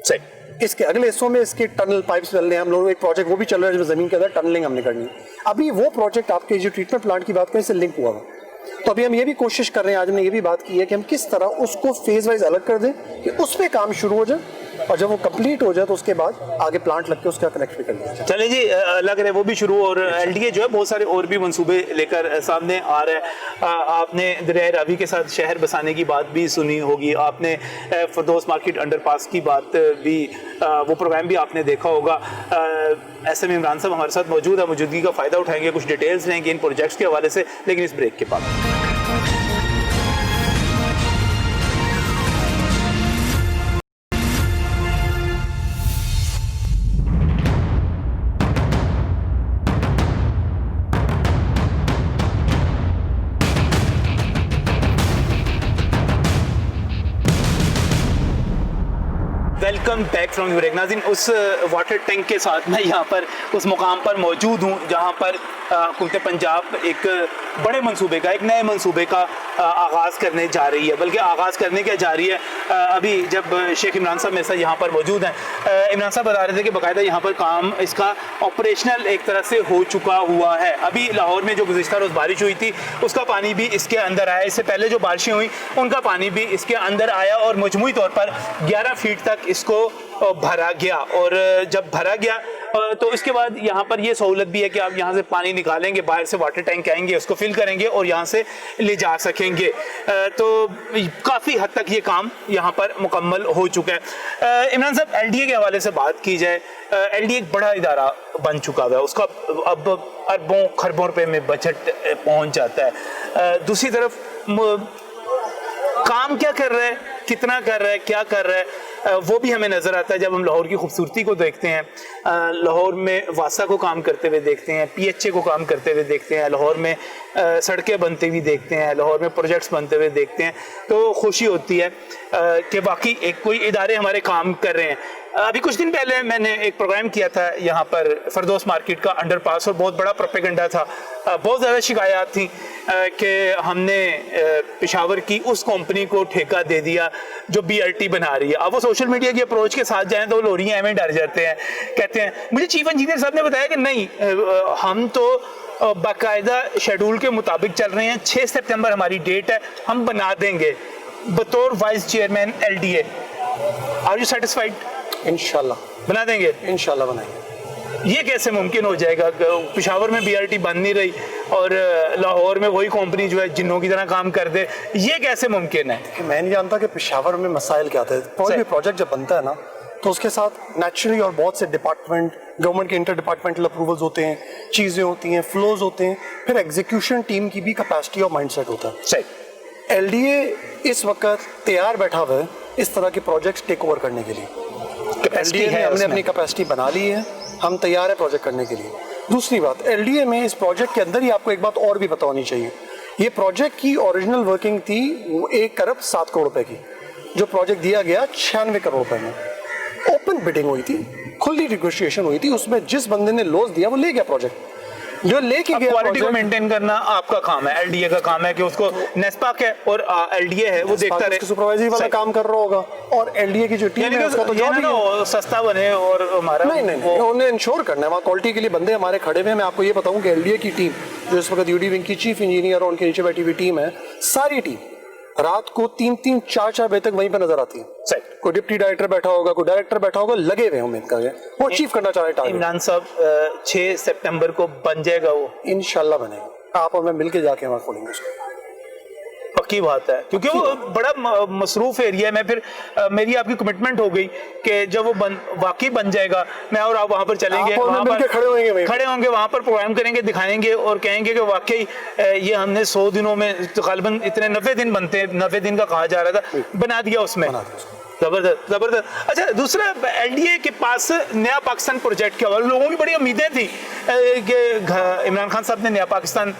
सही। इसके अगले हिस्सों में इसके टनल पाइप्स चल रहे हैं, हम लोगों एक प्रोजेक्ट वो भी चल रहा है जिसमें जमीन के अंदर टनलिंग हमने करनी है। अभी वो प्रोजेक्ट आपके जो ट्रीटमेंट प्लांट की बात करें इससे लिंक हुआ है। तो अभी हम ये भी कोशिश कर रहे हैं, आज हमने ये भी बात की है कि हम किस तरह उसको फेज वाइज अलग कर दें कि उस पर काम शुरू हो जाए, और जब वो कंप्लीट हो जाए तो उसके बाद आगे प्लांट लग के उसका कनेक्ट भी कर दिया जाए। चले जी, लग रहा है वो भी शुरू, और एलडीए जो है बहुत सारे और भी मंसूबे लेकर सामने आ रहे हैं। आपने दरिया रावी के साथ शहर बसाने की बात भी सुनी होगी, आपने फरदौस मार्केट अंडरपास की बात भी, वो प्रोग्राम भी आपने देखा होगा। एसएम इमरान साहब हमारे साथ मौजूद है, मौजूदगी का फ़ायदा उठाएंगे, कुछ डिटेल्स लेंगे इन प्रोजेक्ट्स के हवाले से, लेकिन इस ब्रेक के बाद। Welcome back from the break. नाज़रीन, उस वाटर टैंक के साथ मैं यहाँ पर उस मुकाम पर मौजूद हूँ जहाँ पर हुकूमत पंजाब एक बड़े मंसूबे का, एक नए मंसूबे का आगाज़ करने जा रही है। बल्कि आगाज़ करने क्या जा रही है, अभी जब शेख इमरान साहब मेरे साथ यहाँ पर मौजूद हैं, इमरान साहब बता रहे थे कि बाकायदा यहाँ पर काम इसका ऑपरेशनल एक तरह से हो चुका हुआ है। अभी लाहौर में जो गुज़िश्ता रोज़ बारिश हुई थी उसका पानी भी इसके अंदर आया, इससे पहले जो बारिशें हुई उनका पानी भी इसके अंदर आया, और मजमूई तौर पर 11 फीट तक इसको भरा गया। और जब भरा गया तो इसके बाद यहाँ पर ये सहूलत भी है कि आप यहाँ से पानी निकालेंगे, बाहर से वाटर टैंक आएंगे, उसको फिल करेंगे और यहाँ से ले जा सकेंगे। तो काफ़ी हद तक ये काम यहाँ पर मुकम्मल हो चुका है। इमरान साहब, एलडीए के हवाले से बात की जाए, एलडीए एक बड़ा इदारा बन चुका है, उसका अब अरबों खरबों रुपए में बजट पहुँच जाता है। दूसरी तरफ काम क्या कर रहा है, कितना कर रहा है, क्या कर रहा है, वो भी हमें नज़र आता है जब हम लाहौर की खूबसूरती को देखते हैं, लाहौर में वासा को काम करते हुए देखते हैं, पीएचए को काम करते हुए देखते हैं, लाहौर में सड़कें बनती हुई देखते हैं, लाहौर में प्रोजेक्ट्स बनते हुए देखते हैं, तो खुशी होती है कि बाकी एक कोई इदारे हमारे काम कर रहे हैं। अभी कुछ दिन पहले मैंने एक प्रोग्राम किया था यहाँ पर फरदौस मार्केट का अंडरपास, और बहुत बड़ा प्रोपेगेंडा था, बहुत ज़्यादा शिकायत थी कि हमने पेशावर की उस कंपनी को ठेका दे दिया जो बीआरटी बना रही है। अब वो सोशल मीडिया की अप्रोच के साथ जाएं तो लोरियाँ हमें डर जाते हैं, कहते हैं। मुझे चीफ इंजीनियर साहब ने बताया कि नहीं, हम तो बाकायदा शेड्यूल के मुताबिक चल रहे हैं, 6 सितंबर हमारी डेट है, हम बना देंगे। बतौर vice chairman LDA, are you satisfied? इंशाल्लाह बना देंगे, इंशाल्लाह बनाएंगे। ये कैसे मुमकिन हो जाएगा? पेशावर में बीआरटी बन नहीं रही और लाहौर में वही कंपनी जो है जिन्नों की तरह काम कर दे, ये कैसे मुमकिन है? मैं नहीं जानता कि पेशावर में मसाइल क्या थे। कोई भी प्रोजेक्ट जब बनता है ना, तो उसके साथ नेचुरली और बहुत से डिपार्टमेंट, गवर्नमेंट के इंटर डिपार्टमेंटल अप्रूवल्स होते हैं, चीज़ें होती हैं, फ्लोज होते हैं, फिर एग्जीक्यूशन टीम की भी कैपेसिटी और माइंडसेट होता है। सही। एलडीए इस वक्त तैयार बैठा हुआ है इस तरह के प्रोजेक्ट्स टेक ओवर करने के लिए। एलडीए ने हमने अपनी कैपेसिटी बना ली है, हम तैयार है प्रोजेक्ट करने के लिए। दूसरी बात, एलडीए में इस प्रोजेक्ट के अंदर ही आपको एक बात और भी पता होनी चाहिए, ये प्रोजेक्ट की ओरिजिनल वर्किंग थी 1 अरब 7 करोड़ रुपए की। जो प्रोजेक्ट दिया गया 96 करोड़ रुपए में, ओपन बिडिंग हुई थी, खुली नेगोशिएशन हुई थी, उसमें जिस बंदे ने लॉस दिया वो ले गया प्रोजेक्ट। जो लेके गया, क्वालिटी को मेंटेन करना आपका काम है, एलडीए का काम है कि उसको नेस्पाक है और एलडीए है वो देखता रहे, सुपरवाइजरी वाला काम कर रहा होगा, और एलडीए की जो टीम है उसका तो जॉब ही है सस्ता बने और हमारा नहीं उन्हें इंश्योर करना है, वहाँ क्वालिटी के लिए बंदे हमारे खड़े हुए हैं। मैं आपको ये बताऊं कि एलडीए की टीम जो इस वक्त यूडी विंग की चीफ इंजीनियर और उनके नीचे बैठी हुई टीम है, सारी टीम रात को 3-3, 4-4 बजे तक वहीं पर नजर आती है। सही। कोई डिप्टी डायरेक्टर बैठा होगा, कोई डायरेक्टर बैठा होगा, लगे हुए उम्मीद कर वो अचीव करना चाह रहे हैं। इमरान साहब 6 सितंबर को बन जाएगा वो? इंशाल्लाह बनेगा। आप और मैं मिलके जाके वहाँ खोलेंगे उसको। पक्की बात है, क्योंकि वो बड़ा मसरूफ एरिया है। मैं फिर मेरी आपकी कमिटमेंट हो गई कि जब वो वाकई बन जाएगा, मैं और आप वहाँ पर चलेंगे, वहाँ पर खड़े होंगे, वहाँ पर प्रोग्राम करेंगे, दिखाएंगे और कहेंगे कि वाकई ये हमने 100 दिनों में तकरीबन इतने 90 दिन बनते हैं, 90 दिन का कहा जा रहा था, बना दिया उसमें। जबरदस्त जबरदस्त। अच्छा, दूसरा एलडीए के पास नया पाकिस्तान प्रोजेक्ट क्या हुआ? लोगों की बड़ी उम्मीदें थी कि इमरान खान साहब ने नया पाकिस्तान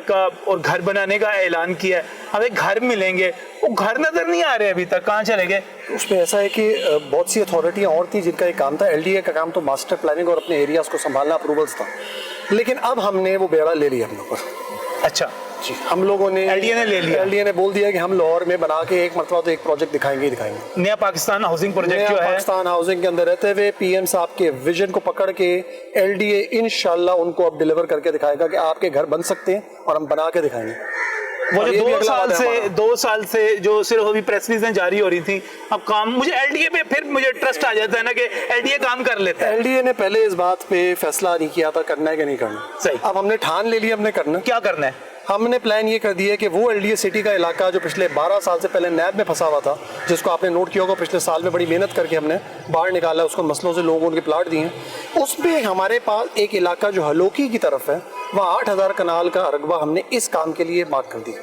का और घर बनाने का ऐलान किया है, हमें घर मिलेंगे, वो घर नजर नहीं आ रहे अभी तक, कहाँ चले गए? उसमें ऐसा है कि बहुत सी अथॉरिटियाँ और थी जिनका एक काम था, एलडीए का काम तो मास्टर प्लानिंग और अपने एरियाज को संभालना, अप्रूवल्स था, लेकिन अब हमने वो बेड़ा ले लिया अपने ऊपर। अच्छा जी, हम लोगों ने, एलडीए ने ले लिया, एलडीए ने बोल दिया कि हम लाहौर में बना के एक मरतबा तो एक प्रोजेक्ट दिखाएंगे ही दिखाएंगे। नया पाकिस्तान हाउसिंग प्रोजेक्ट जो है, पाकिस्तान हाउसिंग के अंदर रहते हुए पीएम साहब के विजन को पकड़ के एलडीए इंशाल्लाह उनको अब डिलीवर करके दिखाएगा कि आपके घर बन सकते हैं, और हम बना के दिखाएंगे। वो जो 2 साल से जो सिर्फ अभी प्रेस रिलीजें जारी हो रही थी, अब काम, मुझे एलडीए पे फिर मुझे ट्रस्ट आ जाता है ना कि एलडीए काम कर लेता है। एलडीए ने पहले इस बात पे फैसला नहीं किया था करना है कि नहीं करना, सही। अब हमने ठान ले लिया हमने करना। क्या करना है? हमने प्लान ये कर दिया कि वो एलडीए सिटी का इलाका जो पिछले 12 साल से पहले नैब में फंसा हुआ था, जिसको आपने नोट किया होगा, पिछले साल में बड़ी मेहनत करके हमने बाहर निकाला, उसको मसलों से लोगों को उनके प्लाट दिए, उसमें हमारे पास एक इलाका जो हलोकी की तरफ है, वह 8000 कनाल का रकबा हमने इस काम के लिए मार्क कर दिया।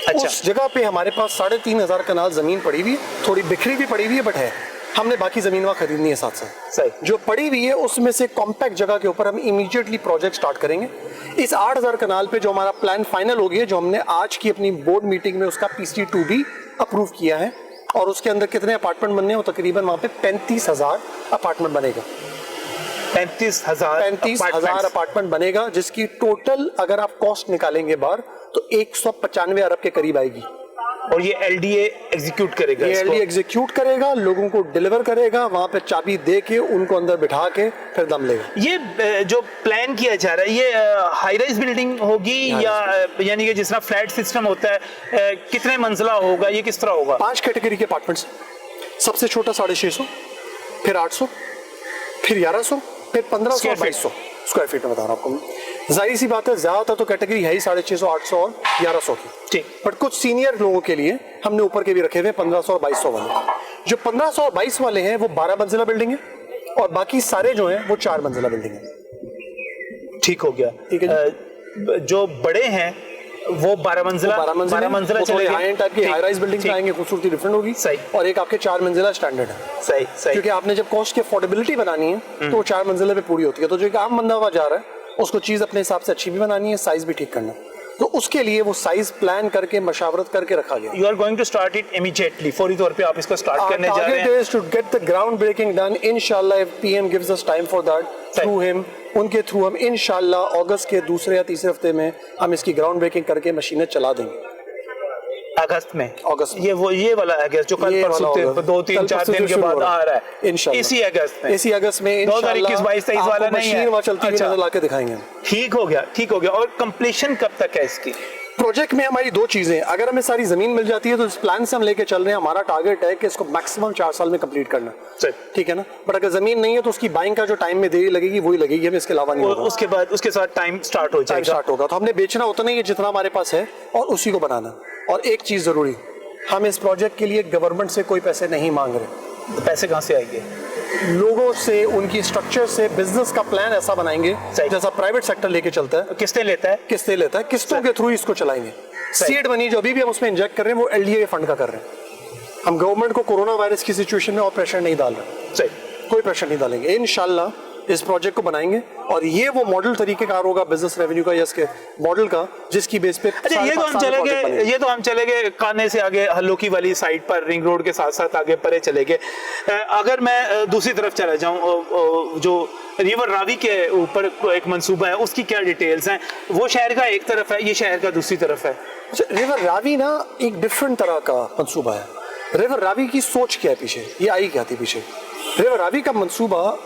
अच्छा। उस जगह पे हमारे पास 3500 कनाल जमीन पड़ी हुई, थोड़ी बिखरी भी पड़ी हुई है, बट है, हमने बाकी जमीन वहाँ खरीदनी है साथ साथ। सही। जो पड़ी हुई है उसमें से कॉम्पैक्ट जगह के ऊपर हम इमीडिएटली प्रोजेक्ट स्टार्ट करेंगे। इस 8000 कनाल पे जो हमारा प्लान फाइनल हो गया, जो हमने आज की अपनी बोर्ड मीटिंग में उसका PC2 भी अप्रूव किया है, और उसके अंदर कितने अपार्टमेंट बनने हैं, वो तकरीबन वहाँ पे 35,000 अपार्टमेंट बनेगा। 35,000 अपार्टमेंट बनेगा, जिसकी टोटल अगर आप कॉस्ट निकालेंगे बाहर तो 195 अरब के करीब आएगी। और ये एलडीए एग्जीक्यूट करेगा, ये एलडीए एग्जीक्यूट करेगा, लोगों को डिलीवर करेगा, वहां पे चाबी दे के उनको अंदर बिठा के फिर दम लेगा। ये जो प्लान किया जा रहा है, ये हाई राइज बिल्डिंग होगी या यानी कि जिस तरह फ्लैट सिस्टम होता है, कितने मंजिला होगा, ये किस तरह होगा? 5 कैटेगरी के अपार्टमेंट्स, सबसे छोटा 650, फिर 800, फिर 1100, फिर 1500, 2200 स्क्वायर फीट में बता रहा हूँ आपको। जाहिर सी बात है, ज्यादातर तो कैटेगरी है ही 650, 800 और 1100 की, ठीक, बट कुछ सीनियर लोगों के लिए हमने ऊपर के भी रखे हुए 1500 और 2200 वाले। जो 1500 और 22 वाले हैं वो 12 मंजिला बिल्डिंग है, और बाकी सारे जो हैं वो 4 मंजिला बिल्डिंग है। ठीक हो गया, ठीक है। जो बड़े हैं वो 12 मंजिला चलेंगे, हाई एंड टाइप की हाई राइज बिल्डिंग्स आएंगे, खूबसूरती डिफरेंट होगी, सही, और एक आपके 4 मंजिला स्टैंडर्ड है, सही सही, क्योंकि आपने जब कॉस्ट की अफोर्डेबिलिटी बनानी है तो वो 4 मंजिला पे पूरी होती है। तो जो एक आम बंदा हुआ जा रहा है उसको चीज अपने हिसाब से अच्छी भी बनानी है, साइज भी ठीक करना, तो उसके लिए वो साइज प्लान करके मशावरत करके रखा गया। You are going to start it immediately, फौरी तौर पे आप इसको स्टार्ट करने जा रहे हैं। Target is to get the ground breaking done इंशाल्लाह, if PM gives us time for that, through him, उनके थ्रू हम इंशाल्लाह अगस्त के दूसरे या तीसरे हफ्ते में हम इसकी ग्राउंड ब्रेकिंग करके मशीनें चला देंगे। अगस्त में, अगस्त ये वाला अगस्त जो कल परसों 2-3-4 दिन के बाद आ रहा है, इंशाल्लाह इसी अगस्त में 2021-22-23 वाला नहीं है, मशीन चलती हुई नजर लाके दिखाएंगे। ठीक हो गया। और कंप्लीशन कब तक है इसकी? प्रोजेक्ट में हमारी 2 चीजें, अगर हमें सारी जमीन मिल जाती है तो इस प्लान से हम लेके चल रहे हैं, हमारा टारगेट है कि इसको मैक्सिमम 4 साल में कंप्लीट करना, ठीक है ना, बट अगर जमीन नहीं है तो उसकी बाइंग का जो टाइम में देरी लगेगी वही लगेगी, हमें इसके अलावा नहीं होगा। उसके साथ टाइम स्टार्ट होगा, तो हमने बेचना उतना ही है जितना हमारे पास है और उसी को बनाना। और एक चीज जरूरी, हम इस प्रोजेक्ट के लिए गवर्नमेंट से कोई पैसे नहीं मांग रहे। तो पैसे कहाँ से आएंगे? लोगों से, उनकी स्ट्रक्चर से बिजनेस का प्लान ऐसा बनाएंगे जैसा प्राइवेट सेक्टर लेके चलता है। किस्तें लेता है, किस्तों के थ्रू इसको चलाएंगे। सीड मनी जो अभी भी हम उसमें इंजेक्ट कर रहे हैं वो एलडीए फंड का कर रहे हैं। हम गवर्नमेंट को कोरोना वायरस की सिचुएशन में और प्रेशर नहीं डाल रहे, कोई प्रेशर नहीं डालेंगे। इंशाल्लाह इस प्रोजेक्ट को बनाएंगे और ये वो मॉडल तरीकेकार होगा बिजनेस रेवेन्यू का या इसके मॉडल का, जिसकी बेस पे ये तो हम चले गए काने से आगे हल्लोकी वाली साइड पर, रिंग रोड के साथ साथ आगे परे चले गए। अगर मैं दूसरी तरफ चला जाऊं, जो रिवर रावी के ऊपर एक मंसूबा है, उसकी क्या डिटेल्स हैं? वो शहर का एक तरफ है, ये शहर का दूसरी तरफ है। रिवर रावी ना एक डिफरेंट तरह का मंसूबा है। रिवर रावी की सोच क्या है पीछे, ये आई क्या थी पीछे? रिवर रावी का मंसूबा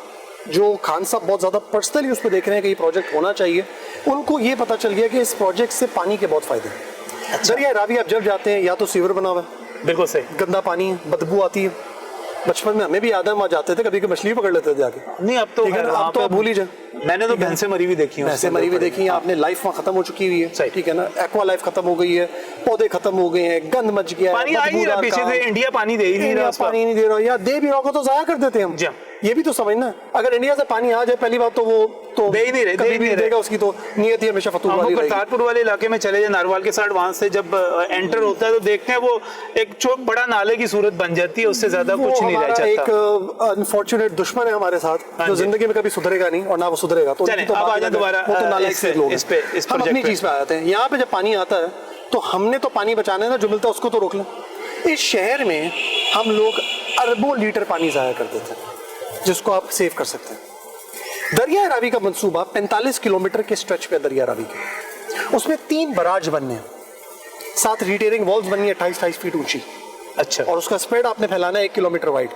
जो खान साहब बहुत ज़्यादा पर्सनली उस पर देख रहे हैं कि ये प्रोजेक्ट होना चाहिए, उनको ये पता चल गया कि इस प्रोजेक्ट से पानी के बहुत फायदे हैं। दरिया रावी आप जब जाते हैं या तो सीवर बना हुआ है, बिल्कुल सही, गंदा पानी, बदबू आती है। बचपन में हमें भी याद है, वहाँ जाते थे, कभी कभी मछली पकड़ लेते थे जाके। नहीं अब तो भूल ही जाए, मैंने तो भैंसे मरी हुई देखी हैं, भैंसे मरी हुई देखी हैं आपने, लाइफ वहाँ खत्म हो चुकी हुई है, ठीक है ना, एक्वा लाइफ खत्म हो गई है, पौधे खत्म हो गए हैं, गंद मच गया है, पानी आ ही नहीं रहा पीछे से, इंडिया पानी दे ही नहीं रहा, पानी नहीं दे रहा, या दे भी रहा होगा तो जाया कर देते हम। ये भी तो समझना, अगर इंडिया से पानी आ जाए पहली बात तो वो तो दे ही नहीं रहे, कभी नहीं देगा, उसकी तो नियत ही हमेशा फतूर वाली रहेगी। करतारपुर वाले इलाके में चले जाए, नारवाल के साइड, वहां से जब एंटर होता है तो देखते हैं वो एक चौक बड़ा नाले की सूरत बन जाती है, उससे ज्यादा कुछ नहीं रह जाता। एक अनफॉर्चुनेट दुश्मन है हमारे साथ, जो जिंदगी में कभी सुधरेगा नहीं और ना वो सुधरेगा। तो अब आ जाए दोबारा वो तो नालायक से लोग इस पे, हम अपनी चीज पे आ जाते हैं। यहाँ पे जब पानी आता है तो हमने तो पानी बचाना है ना, जो मिलता है उसको तो रोक लें। इस शहर में हम लोग अरबों लीटर पानी जाया कर देते हैं, जिसको आप सेव कर सकते हैं। दरिया रावी का मंसूबा 45 किलोमीटर के स्ट्रेच पे दरिया रावी के, उसमें 3 बराज बनने हैं, 7 रिटेयरिंग वॉल्स बननी है 28 फीट ऊंची। अच्छा। और उसका स्प्रेड आपने फैलाना है 1 किलोमीटर वाइड।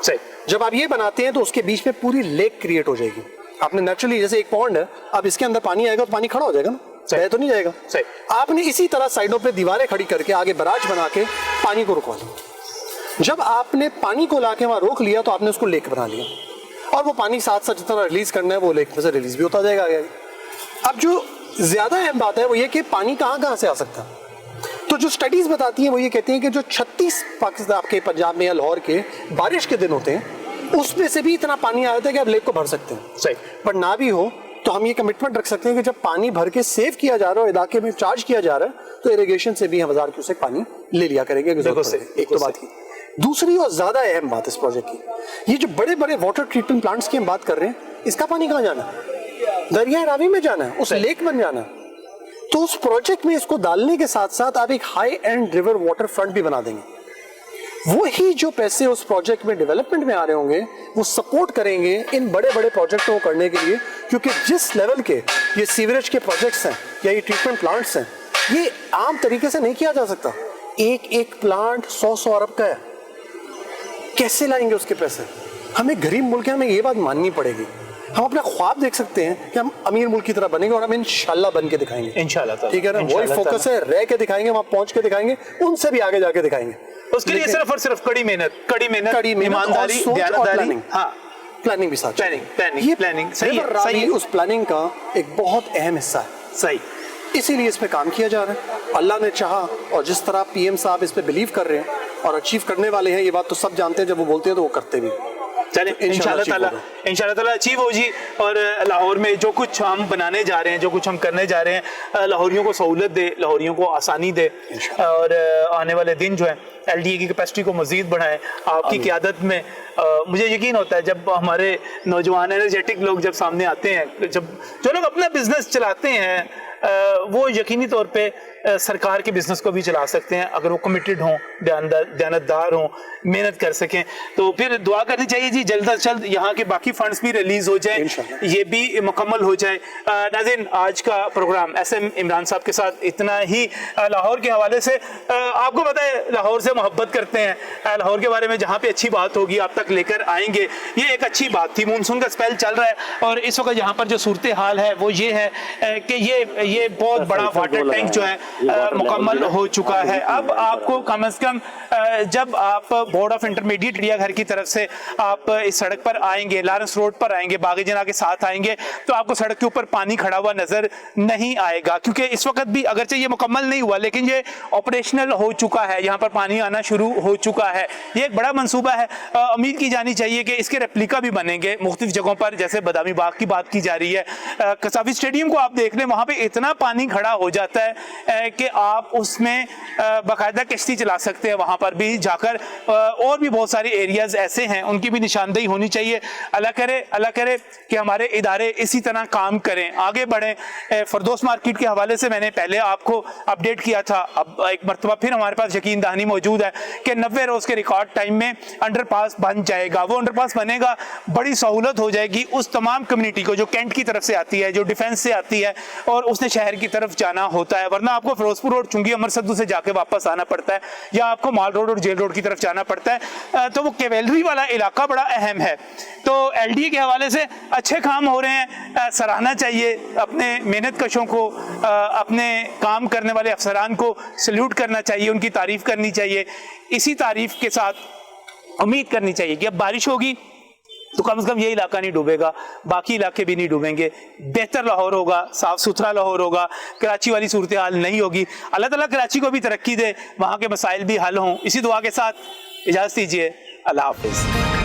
सही। जब आप ये बनाते हैं तो उसके बीच में पूरी लेक क्रिएट हो जाएगी। आपने नेचुरली, जैसे एक पॉन्ड है, अब इसके अंदर पानी आएगा तो पानी खड़ा हो जाएगा ना, बह तो नहीं जाएगा। सही। आपने इसी तरह साइडों पे दीवारें खड़ी करके आगे बराज बना के पानी को रुकवा लिया। जब आपने पानी को लाके वहां रोक लिया तो आपने उसको लेक बना लिया, और वो पानी साथ साथ जितना रिलीज करना है वो लेक में से रिलीज भी होता जाएगा आगे। अब जो ज्यादा अहम बात है वो ये कि पानी कहाँ कहाँ से आ सकता है। तो जो स्टडीज बताती हैं वो ये कहती हैं कि जो 36 पाकिस्तान आपके पंजाब में या लाहौर के बारिश के दिन होते हैं, उसमें से भी इतना पानी आ जाता है कि आप लेक को भर सकते हैं। सही। पर ना भी हो तो हम ये कमिटमेंट रख सकते हैं कि जब पानी भर के सेव किया जा रहा है, इलाके में चार्ज किया जा रहा है, तो इरिगेशन से भी 1000 क्यूसेक पानी ले लिया करेंगे। एक तो बात की। दूसरी और ज्यादा अहम बात इस प्रोजेक्ट की, ये जो बड़े बड़े वाटर ट्रीटमेंट प्लांट्स की हम बात कर रहे हैं, इसका पानी कहाँ जाना है? दरिया रावी में जाना है, उस लेक बन जाना है। तो उस प्रोजेक्ट में इसको डालने के साथ साथ आप एक high and river water front भी बना देंगे। वो ही जो पैसे उस प्रोजेक्ट में डेवलपमेंट में आ रहे होंगे वो सपोर्ट करेंगे इन बड़े बड़े प्रोजेक्टों को करने के लिए, क्योंकि जिस लेवल के ये सीवरेज के प्रोजेक्ट्स हैं या ये ट्रीटमेंट प्लांट्स हैं, ये आम तरीके से नहीं किया जा सकता। एक प्लांट 100 अरब का है, कैसे लाएंगे उसके पैसे? हमें गरीब मुल्क है, हमें ये बात माननी पड़ेगी। हम अपना ख्वाब देख सकते हैं कि हम अमीर मुल्क की तरह बनेंगे, और हम इंशाल्लाह बन के दिखाएंगे, इंशाल्लाह। ठीक है ना, वही फोकस है, रह के दिखाएंगे, वहां पहुंच के दिखाएंगे, उनसे भी आगे जाके दिखाएंगे। उसके लिए सिर्फ और सिर्फ कड़ी मेहनत, ईमानदारी, ध्यानदारी, हाँ, प्लानिंग भी साथ। प्लानिंग सही है। उस प्लानिंग का एक बहुत अहम हिस्सा है। सही। इसीलिए इस पे काम किया जा रहा है। अल्लाह ने चाहा, और जिस तरह पीएम साहब इस पे बिलीव कर रहे हैं और अचीव करने वाले हैं, ये बात तो सब जानते हैं, जब वो बोलते हैं तो वो करते भी। चले इंशाल्लाह ताला अचीव हो जी। और लाहौर में जो कुछ हम बनाने जा रहे हैं, जो कुछ हम करने जा रहे हैं, लाहौरियों को सहूलत दे, लाहौरियों को आसानी दे, और आने वाले दिन जो है LDA की कैपेसिटी को मजीद बढ़ाएं। आपकी क़यादत में मुझे यकीन होता है, जब हमारे नौजवान एनर्जेटिक लोग जब सामने आते हैं, जब जो लोग अपना बिजनेस चलाते हैं, वो यकीनी तौर पे सरकार के बिजनेस को भी चला सकते हैं, अगर वो कमिटेड हों, दयानतदार हों, मेहनत कर सकें। तो फिर दुआ करनी चाहिए जी, जल्द अज जल्द यहाँ के बाकी फंड्स भी रिलीज हो जाए, ये भी मुकम्मल हो जाए। नाज़रीन, आज का प्रोग्राम SM इमरान साहब के साथ इतना ही। लाहौर के हवाले से आपको पता है, लाहौर से मोहब्बत करते हैं, लाहौर के बारे में जहाँ पे अच्छी बात होगी आप तक लेकर आएंगे। ये एक अच्छी बात थी। मानसून का स्पेल चल रहा है, और इस वक्त यहाँ पर जो सूरत हाल है वो ये है कि ये बहुत बड़ा वाटर टैंक जो है मुकम्मल हो चुका है। अब आपको कम से कम जब आप बोर्ड ऑफ इंटरमीडिएट चिड़ियाघर की तरफ से आप इस सड़क पर आएंगे, लॉरेंस रोड पर आएंगे, बागी जना के साथ आएंगे, तो आपको सड़क के ऊपर पानी खड़ा हुआ नजर नहीं आएगा, क्योंकि इस वक्त भी अगरचे ये मुकम्मल नहीं हुआ, लेकिन ये ऑपरेशनल हो चुका है, यहाँ पर पानी आना शुरू हो चुका है। ये एक बड़ा मंसूबा है। उम्मीद की जानी चाहिए कि इसके रेप्लिका भी बनेंगे मुख्तलिफ जगहों पर, जैसे बदामी बाग की बात की जा रही है। कसाफी स्टेडियम को आप देख लें, वहाँ पे इतना पानी खड़ा हो जाता है कि आप उसमें बाकायदा कश्ती चला सकते हैं, वहाँ पर भी जाकर। और भी बहुत सारे एरियाज ऐसे हैं, उनकी भी निशानदेही होनी चाहिए। अल्लाह करे कि हमारे इदारे इसी तरह काम करें, आगे बढ़ें। फरदौस मार्केट के हवाले से मैंने पहले आपको अपडेट किया था, अब एक मरतबा फिर हमारे पास यकीन दहानी मौजूद है कि 90 रोज के रिकॉर्ड टाइम में अंडरपास बन जाएगा। वो अंडरपास बनेगा, बड़ी सहूलत हो जाएगी उस तमाम कम्युनिटी को जो कैंट की तरफ से आती है, जो डिफेंस से आती है, और उसने शहर की तरफ जाना होता है। वरना आपको फिरोजपुर रोड, चुंगी, अमर सद्दू से जाके वापस आना पड़ता है, या आपको माल रोड और जेल रोड की तरफ जाना पड़ता है। तो वो कैवेलरी वाला इलाका बड़ा अहम है। तो LDA के हवाले से अच्छे काम हो रहे हैं, सराहना चाहिए अपने मेहनत कशों को, अपने काम करने वाले अफसरान को सल्यूट करना चाहिए, उनकी तारीफ करनी चाहिए। इसी तारीफ के साथ उम्मीद करनी चाहिए कि अब बारिश होगी, तो कम से कम ये इलाका नहीं डूबेगा, बाकी इलाके भी नहीं डूबेंगे। बेहतर लाहौर होगा, साफ सुथरा लाहौर होगा, कराची वाली सूरत हाल नहीं होगी। अल्लाह ताला कराची को भी तरक्की दे, वहाँ के मसाइल भी हल हों। इसी दुआ के साथ इजाज़त दीजिए, अल्लाह हाफिज़।